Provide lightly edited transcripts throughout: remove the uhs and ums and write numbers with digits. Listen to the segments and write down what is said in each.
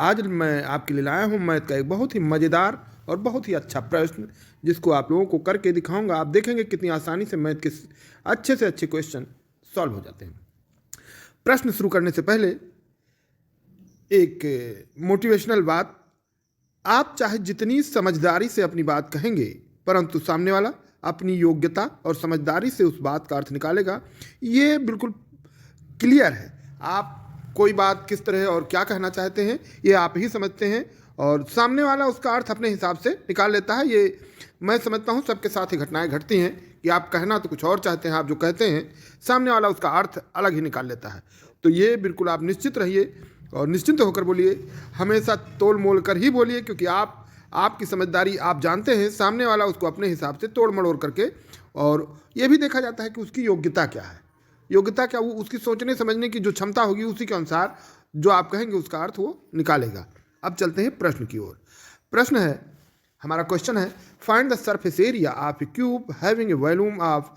आज मैं आपके लिए लाया हूँ मैथ का एक बहुत ही मज़ेदार और बहुत ही अच्छा प्रश्न, जिसको आप लोगों को करके दिखाऊंगा। आप देखेंगे कितनी आसानी से मैथ के अच्छे से अच्छे क्वेश्चन सॉल्व हो जाते हैं। प्रश्न शुरू करने से पहले एक मोटिवेशनल बात, आप चाहे जितनी समझदारी से अपनी बात कहेंगे, परंतु सामने वाला अपनी योग्यता और समझदारी से उस बात का अर्थ निकालेगा। ये बिल्कुल क्लियर है। आप कोई बात किस तरह और क्या कहना चाहते हैं ये आप ही समझते हैं, और सामने वाला उसका अर्थ अपने हिसाब से निकाल लेता है। ये मैं समझता हूँ सबके साथ ही घटनाएं घटती हैं कि आप कहना तो कुछ और चाहते हैं, आप जो कहते हैं सामने वाला उसका अर्थ अलग ही निकाल लेता है। तो ये बिल्कुल आप निश्चित रहिए और निश्चिंत होकर बोलिए, हमेशा तोल मोल कर ही बोलिए, क्योंकि आपकी समझदारी आप जानते हैं, सामने वाला उसको अपने हिसाब से तोड़ मड़ोड़ करके। और ये भी देखा जाता है कि उसकी योग्यता क्या है, योग्यता क्या, वो उसकी सोचने समझने की जो क्षमता होगी उसी के अनुसार जो आप कहेंगे उसका अर्थ वो निकालेगा। अब चलते हैं प्रश्न की ओर। प्रश्न है, हमारा क्वेश्चन है, find the surface area of A cube having a volume of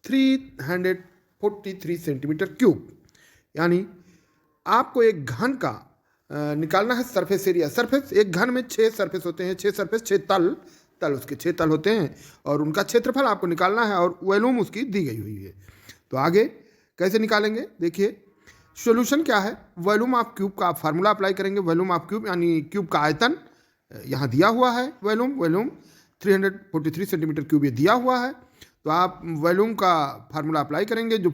343 centimetre cube. यानी आपको एक घन का निकालना है सरफेस एरिया। सरफेस, एक घन में 6 सरफेस होते हैं, 6 सरफेस, 6 तल उसके 6 तल होते हैं, और उनका क्षेत्रफल आपको निकालना है और वॉल्यूम उसकी दी गई हुई है। तो आगे कैसे निकालेंगे, देखिए सॉल्यूशन क्या है। वॉल्यूम ऑफ क्यूब का आप फार्मूला अप्लाई करेंगे। वॉल्यूम ऑफ क्यूब यानी क्यूब का आयतन यहाँ दिया हुआ है, वॉल्यूम 343 सेंटीमीटर क्यूब ये दिया हुआ है। तो आप वॉल्यूम का फार्मूला अप्लाई करेंगे, जो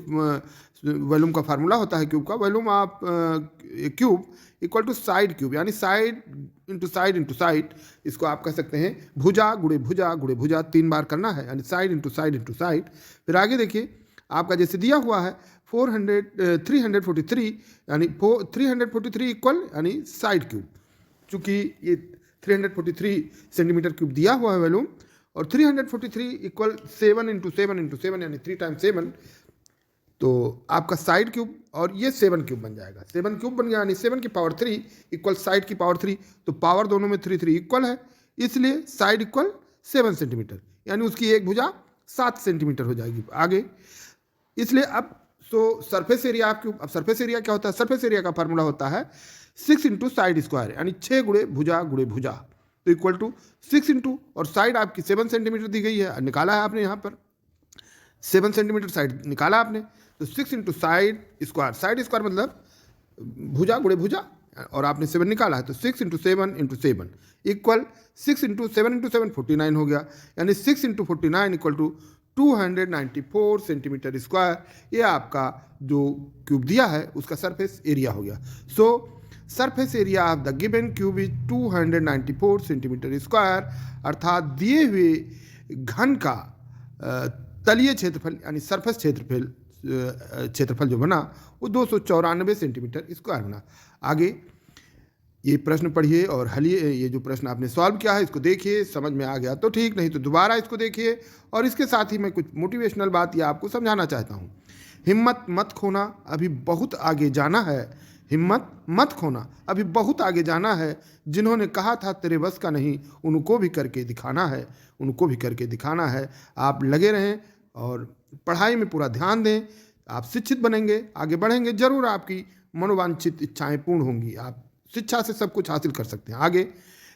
वॉल्यूम का फार्मूला होता है क्यूब का, volume of cube equal to side cube, यानी साइड इंटू साइड। इसको आप कह सकते हैं भुजा गुणे भुजा गुणे भुजा, 3 बार करना है, यानी साइड इंटू साइड। फिर आगे देखिए आपका जैसे दिया हुआ है 343, यानी 343 इक्वल यानी साइड क्यूब। चूँकि ये 343 सेंटीमीटर क्यूब दिया हुआ है वॉल्यूम, और 343 इक्वल 7 इंटू 7 यानी 3 टाइम्स 7, तो आपका साइड क्यूब, और ये 7 क्यूब बन जाएगा। 7 क्यूब बन गया, यानी 7 की पावर 3 इक्वल साइड की पावर 3, तो पावर दोनों में 3 इक्वल है, इसलिए साइड इक्वल 7 सेंटीमीटर, यानी उसकी एक भुजा 7 सेंटीमीटर हो जाएगी आगे। इसलिए अब सरफेस एरिया आप क्यूब, अब सरफेस एरिया क्या होता है, सरफेस एरिया का फार्मूला होता है 6 इंटू साइड स्क्वायर, यानी 6 गुणे भुजा, तो इक्वल टू 6 इंटू, और साइड आपकी 7 सेंटीमीटर दी गई है, निकाला है आपने यहाँ पर 7 सेंटीमीटर साइड निकाला आपने, तो 6 इंटू साइड स्क्वायर मतलब भुजा गुणे भुजा, और आपने 7 निकाला है, तो 6 इंटू 7 इक्वल 6 इंटू 7 49 हो गया, यानी 6 into 49 equal to 294 centimetre square. ये आपका जो क्यूब दिया है उसका सरफेस एरिया हो गया। सो surface area of the given cube is 294 centimetre square, अर्थात दिए हुए घन का तलीय क्षेत्रफल यानी सरफेस क्षेत्रफल जो बना वो 294 सेंटीमीटर स्क्वायर बना। आगे ये प्रश्न पढ़िए और हलिए। ये जो प्रश्न आपने सॉल्व किया है इसको देखिए, समझ में आ गया तो ठीक, नहीं तो दोबारा इसको देखिए। और इसके साथ ही मैं कुछ मोटिवेशनल बात ये आपको समझाना चाहता हूँ। हिम्मत मत खोना, अभी बहुत आगे जाना है। हिम्मत मत खोना, अभी बहुत आगे जाना है। जिन्होंने कहा था तेरे बस का नहीं, उनको भी करके दिखाना है। आप लगे रहें और पढ़ाई में पूरा ध्यान दें। आप शिक्षित बनेंगे, आगे बढ़ेंगे, जरूर आपकी मनोवांछित इच्छाएं पूर्ण होंगी। आप शिक्षा से सब कुछ हासिल कर सकते हैं। आगे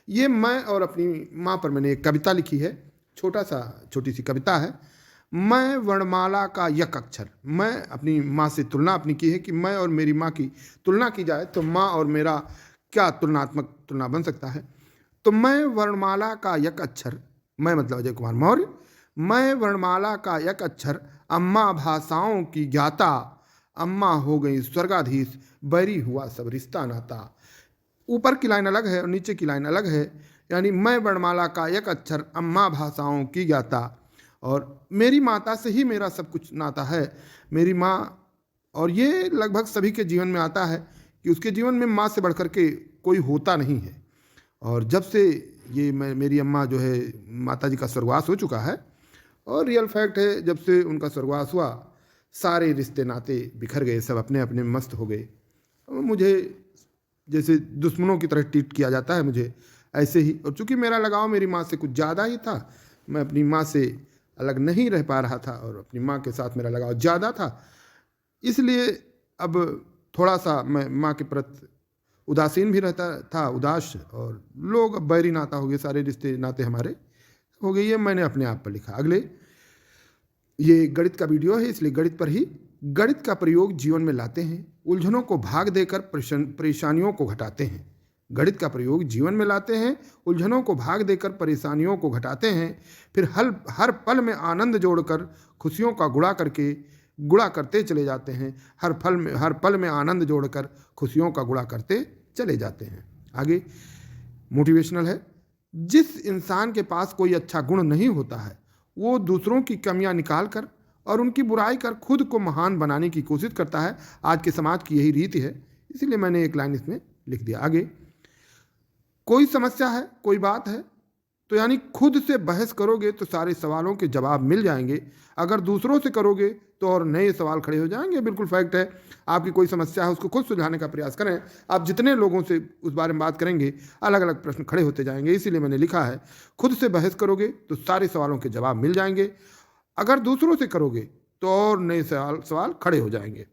ये मैं और अपनी माँ पर मैंने एक कविता लिखी है, छोटी सी कविता है। मैं वर्णमाला का यक अक्षर, मैं अपनी माँ से तुलना अपनी की है कि मैं और मेरी माँ की तुलना की जाए तो माँ और मेरा क्या तुलना बन सकता है। तो मैं वर्णमाला का यक अक्षर, मैं मतलब अजय कुमार मौर्य, मैं वर्णमाला का यक अक्षर, अम्मा भाषाओं की ज्ञाता, अम्मा हो गई स्वर्गाधीश, बैरी हुआ सब रिश्ता नाता। ऊपर की लाइन अलग है और नीचे की लाइन अलग है, यानी मैं वर्णमाला का एक अक्षर, अम्मा भाषाओं की ज्ञाता, और मेरी माता से ही मेरा सब कुछ नाता है। मेरी माँ, और ये लगभग सभी के जीवन में आता है कि उसके जीवन में माँ से बढ़कर के कोई होता नहीं है। और जब से ये मेरी अम्मा जो है, माता जी का स्वर्गवास हो चुका है, और रियल फैक्ट है, जब से उनका स्वर्गवास हुआ सारे रिश्ते नाते बिखर गए, सब अपने अपने मस्त हो गए। मुझे जैसे दुश्मनों की तरह ट्रीट किया जाता है, मुझे ऐसे ही। और चूँकि मेरा लगाव मेरी माँ से कुछ ज़्यादा ही था, मैं अपनी माँ से अलग नहीं रह पा रहा था और अपनी माँ के साथ मेरा लगाव ज़्यादा था, इसलिए अब थोड़ा सा मैं माँ के प्रति उदासीन भी रहता था, उदास, और लोग अब बैरी नाता हो गए, सारे रिश्ते नाते हमारे हो गए। ये मैंने अपने आप पर लिखा। अगले, ये गणित का वीडियो है, इसलिए गणित पर ही। गणित का प्रयोग जीवन में लाते हैं, उलझनों को भाग देकर परेशानियों को घटाते हैं। गणित का प्रयोग जीवन में लाते हैं, उलझनों को भाग देकर परेशानियों को घटाते हैं, फिर हर पल में आनंद जोड़कर खुशियों का गुणा करते चले जाते हैं। हर पल में आनंद जोड़कर खुशियों का गुणा करते चले जाते हैं। आगे मोटिवेशनल है। जिस इंसान के पास कोई अच्छा गुण नहीं होता है, वो दूसरों की कमियां निकाल कर और उनकी बुराई कर खुद को महान बनाने की कोशिश करता है। आज के समाज की यही रीति है, इसीलिए मैंने एक लाइन इसमें लिख दिया। आगे, कोई समस्या है, कोई बात है, तो यानी खुद से बहस करोगे तो सारे सवालों के जवाब मिल जाएंगे। अगर दूसरों से करोगे तो और नए सवाल खड़े हो जाएंगे। बिल्कुल फैक्ट है। आपकी कोई समस्या है, उसको खुद सुलझाने का प्रयास करें। आप जितने लोगों से उस बारे में बात करेंगे, अलग अलग प्रश्न खड़े होते जाएंगे। इसीलिए मैंने लिखा है, खुद से बहस करोगे तो सारे सवालों के जवाब मिल जाएंगे। अगर दूसरों से करोगे तो और नए सवाल खड़े हो जाएंगे।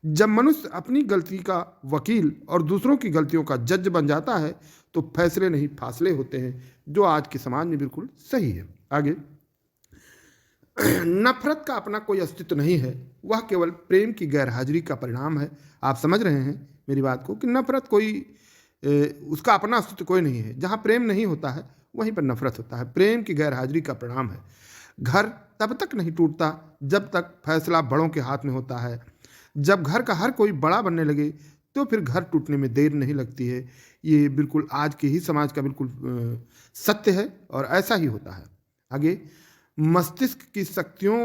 जब मनुष्य अपनी गलती का वकील और दूसरों की गलतियों का जज बन जाता है तो फैसले नहीं फासले होते हैं, जो आज के समाज में बिल्कुल सही है। आगे, नफरत का अपना कोई अस्तित्व नहीं है, वह केवल प्रेम की गैरहाजिरी का परिणाम है। आप समझ रहे हैं मेरी बात को कि नफरत उसका अपना अस्तित्व कोई नहीं है। जहाँ प्रेम नहीं होता है वहीं पर नफरत होता है। प्रेम की गैरहाजिरी का परिणाम है। घर तब तक नहीं टूटता जब तक फैसला बड़ों के हाथ में होता है। जब घर का हर कोई बड़ा बनने लगे तो फिर घर टूटने में देर नहीं लगती है। ये बिल्कुल आज के ही समाज का बिल्कुल सत्य है और ऐसा ही होता है। आगे, मस्तिष्क की शक्तियों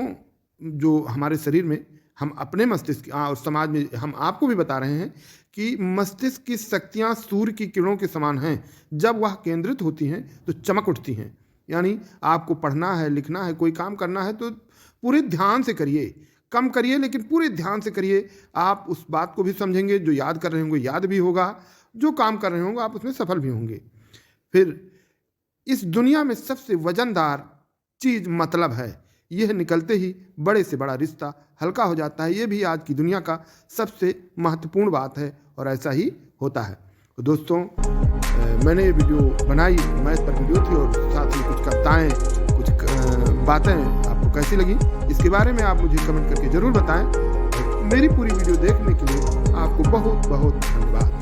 जो हमारे शरीर में, हम अपने मस्तिष्क और समाज में हम आपको भी बता रहे हैं कि मस्तिष्क की शक्तियाँ सूर्य की किरणों के समान हैं। जब वह केंद्रित होती हैं तो चमक उठती हैं। यानी आपको पढ़ना है, लिखना है, कोई काम करना है तो पूरे ध्यान से करिए, कम करिए लेकिन पूरे ध्यान से करिए। आप उस बात को भी समझेंगे, जो याद कर रहे होंगे याद भी होगा, जो काम कर रहे होंगे आप उसमें सफल भी होंगे। फिर इस दुनिया में सबसे वजनदार चीज़ मतलब है। यह निकलते ही बड़े से बड़ा रिश्ता हल्का हो जाता है। ये भी आज की दुनिया का सबसे महत्वपूर्ण बात है और ऐसा ही होता है। तो दोस्तों, मैंने ये वीडियो बनाई, मैथ पर वीडियो थी, और साथ ही कुछ कविताएँ, कुछ बातें आपको कैसी लगी इसके बारे में आप मुझे कमेंट करके ज़रूर बताएं। मेरी पूरी वीडियो देखने के लिए आपको बहुत बहुत धन्यवाद।